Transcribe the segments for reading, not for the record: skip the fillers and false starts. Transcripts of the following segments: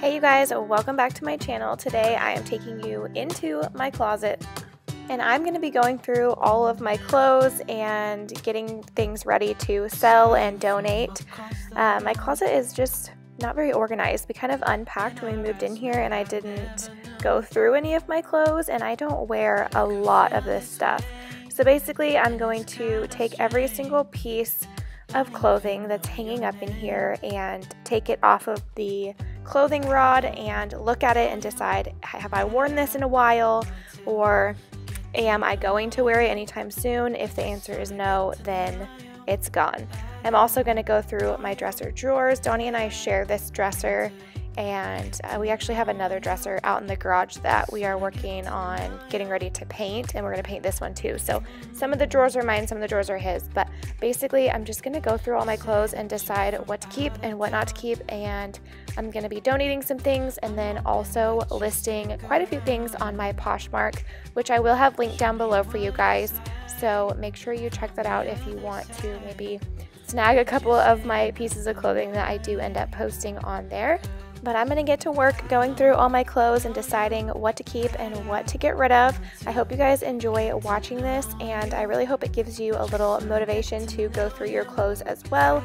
Hey you guys, welcome back to my channel. Today I am taking you into my closet and I'm going to be going through all of my clothes and getting things ready to sell and donate. My closet is just not very organized. We kind of unpacked when we moved in here and I didn't go through any of my clothes and I don't wear a lot of this stuff. So basically I'm going to take every single piece of clothing that's hanging up in here and take it off of the clothing rod and look at it and decide, have I worn this in a while, or am I going to wear it anytime soon? If the answer is no, then it's gone. I'm also going to go through my dresser drawers. Donnie and I share this dresser, and we actually have another dresser out in the garage that we are working on getting ready to paint, and we're going to paint this one too. So some of the drawers are mine, some of the drawers are his, but basically I'm just going to go through all my clothes and decide what to keep and what not to keep, and I'm going to be donating some things and then also listing quite a few things on my Poshmark, which I will have linked down below for you guys. So make sure you check that out if you want to maybe snag a couple of my pieces of clothing that I do end up posting on there. But I'm going to get to work going through all my clothes and deciding what to keep and what to get rid of. I hope you guys enjoy watching this, and I really hope it gives you a little motivation to go through your clothes as well.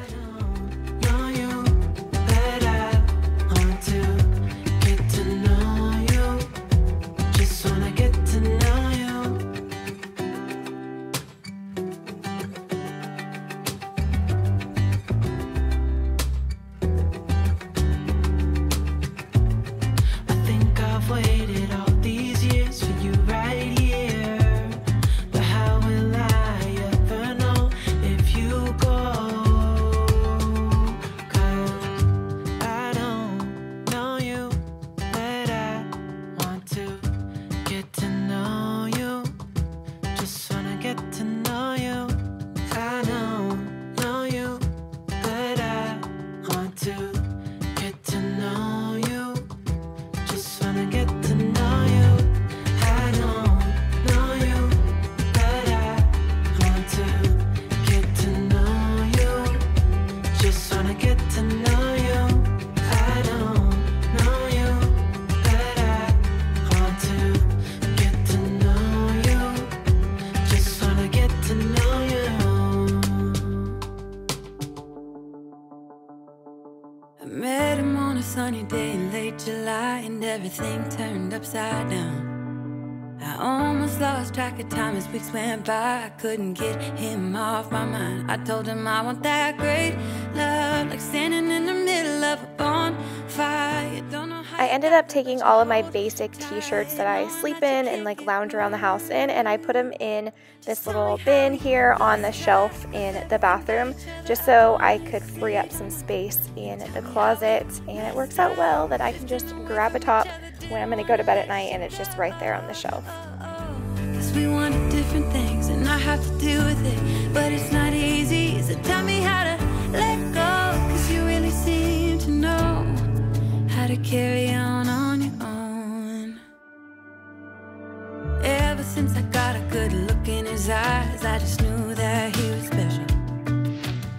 Met him on a sunny day in late July, and everything turned upside down. I almost lost track of time as weeks went by. I couldn't get him off my mind. I told him I want that great love, like standing in the middle of a bonfire. Don't know how. I ended up taking all of my basic t-shirts that I sleep in and like lounge around the house in, and I put them in this little bin here on the shelf in the bathroom just so I could free up some space in the closet. And it works out well that I can just grab a top when I'm going to go to bed at night and it's just right there on the shelf. 'Cause we wanted different things and I have to deal with it, but it's not easy. So tell me how to let go, 'cause you really seem to know how to carry on your own. Ever since I got a good look in his eyes, I just knew that he was special.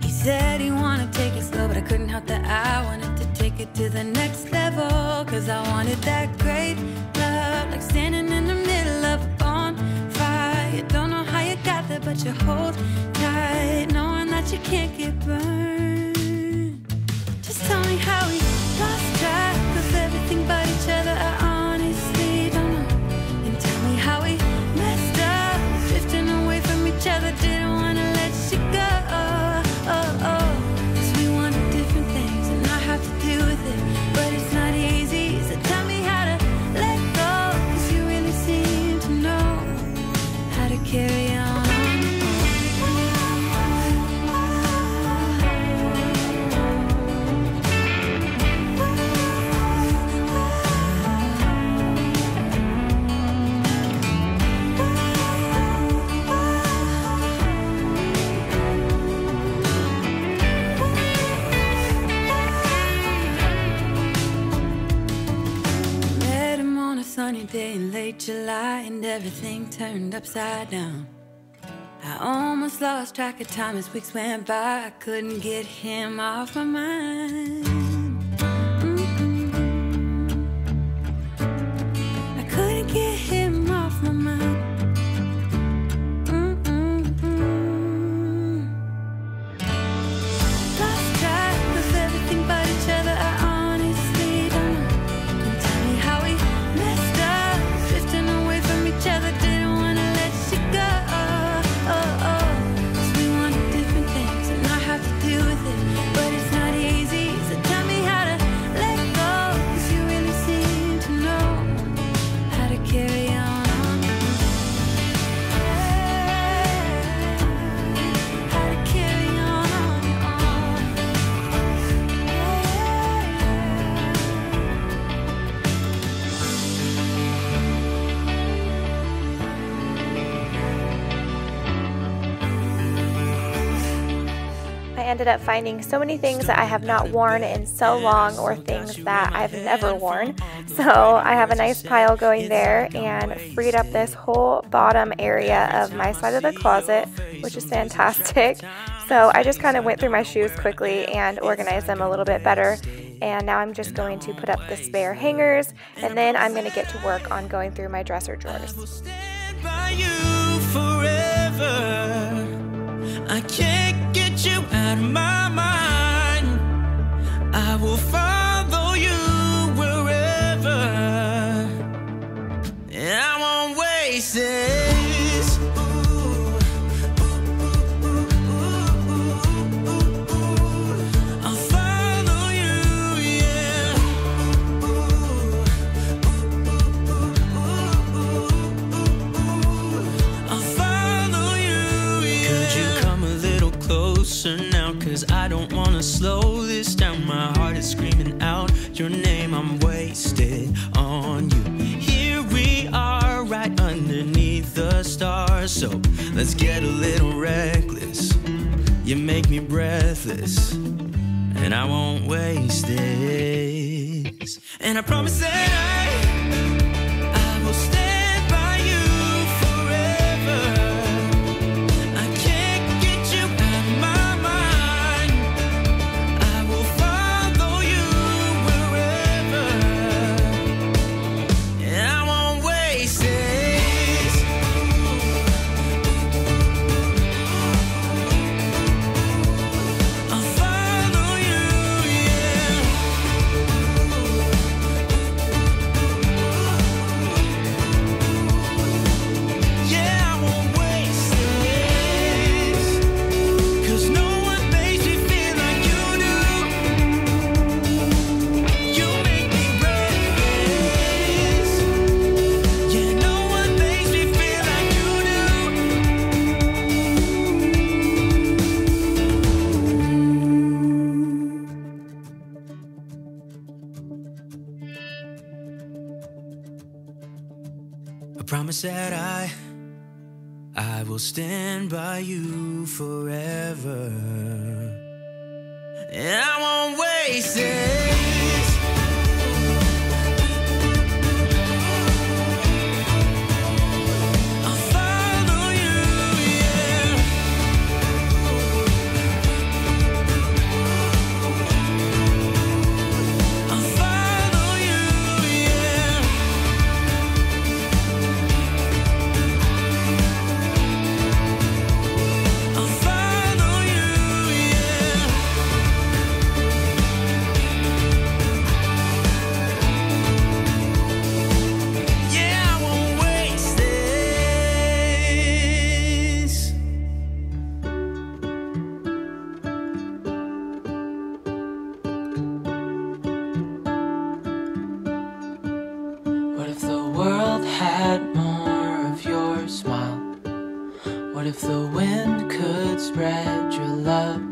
He said he wanted to take it slow, but I couldn't help that I wanted to take it to the next level. 'Cause I wanted that great love, like standing in the middle of a bonfire. You don't know how you got there, but you hold tight, knowing that you can't get burned. Just tell me how we lost track of everything but each other. I honestly don't know. And tell me how we messed up, drifting away from each other. Didn't want to let you go. 'Cause we wanted different things and I have to deal with it, but it's not easy. So tell me how to let go, 'cause you really seem to know how to carry on. Sunny day in late July, and everything turned upside down. I almost lost track of time as weeks went by. I couldn't get him off my mind. ended up finding so many things that I have not worn in so long, or things that I've never worn. So I have a nice pile going there and freed up this whole bottom area of my side of the closet, which is fantastic. So I just kind of went through my shoes quickly and organized them a little bit better. And now I'm just going to put up the spare hangers, and then I'm going to get to work on going through my dresser drawers. I can't get you out of my mind. I will follow you wherever, and I won't waste this. I'll follow you, yeah. I'll follow you, yeah. Could you come a little closer now? 'Cause I don't wanna slow this down. My heart is screaming out your name. I'm wasted on you. Here we are, right underneath the stars. So let's get a little reckless. You make me breathless, and I won't waste this. And I promise that I will stand by you forever. I can't get you out of my mind. I will follow you wherever, and I won't waste this. I'll follow you, yeah. Yeah, I won't waste this. 'Cause no one makes me feel like you do. You make me breathless. Yeah, no one makes me feel like you do. I promise that I will stand by you forever, and I won't waste this. I'll follow you, yeah. I'll follow you, yeah. I'll follow you, yeah. Yeah, I won't waste this. What if the world had more of your smile? What if the wind could spread your love?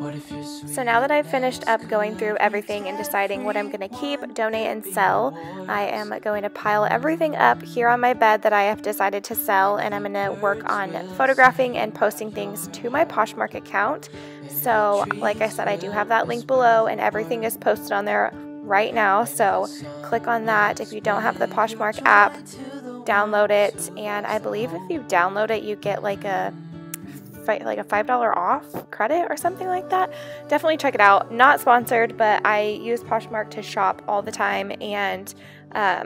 What if your sweet So now that I've finished up going through everything and deciding what I'm going to keep, donate, and sell, I am going to pile everything up here on my bed that I have decided to sell, and I'm going to work on photographing and posting things to my Poshmark account. So like I said, I do have that link below, and everything is posted on there right now. So click on that. If you don't have the Poshmark app, download it, and I believe if you download it, you get like a $5 off credit or something like that. Definitely check it out. Not sponsored, but I use Poshmark to shop all the time and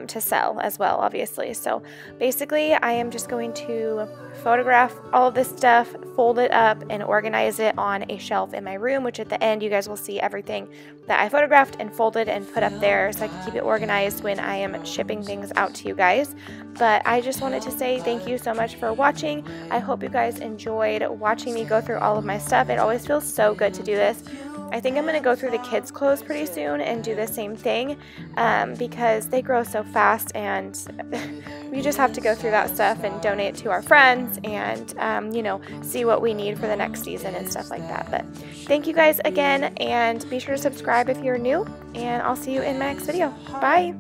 to sell as well, obviously. So basically, I am just going to photograph all of this stuff, fold it up, and organize it on a shelf in my room, which at the end, you guys will see everything that I photographed and folded and put up there so I can keep it organized when I am shipping things out to you guys. But I just wanted to say thank you so much for watching. I hope you guys enjoyed watching me go through all of my stuff. It always feels so good to do this. I think I'm going to go through the kids' clothes pretty soon and do the same thing because they grow so fast, and we just have to go through that stuff and donate to our friends and, you know, see what we need for the next season and stuff like that. But thank you guys again, and be sure to subscribe if you're new, and I'll see you in my next video. Bye!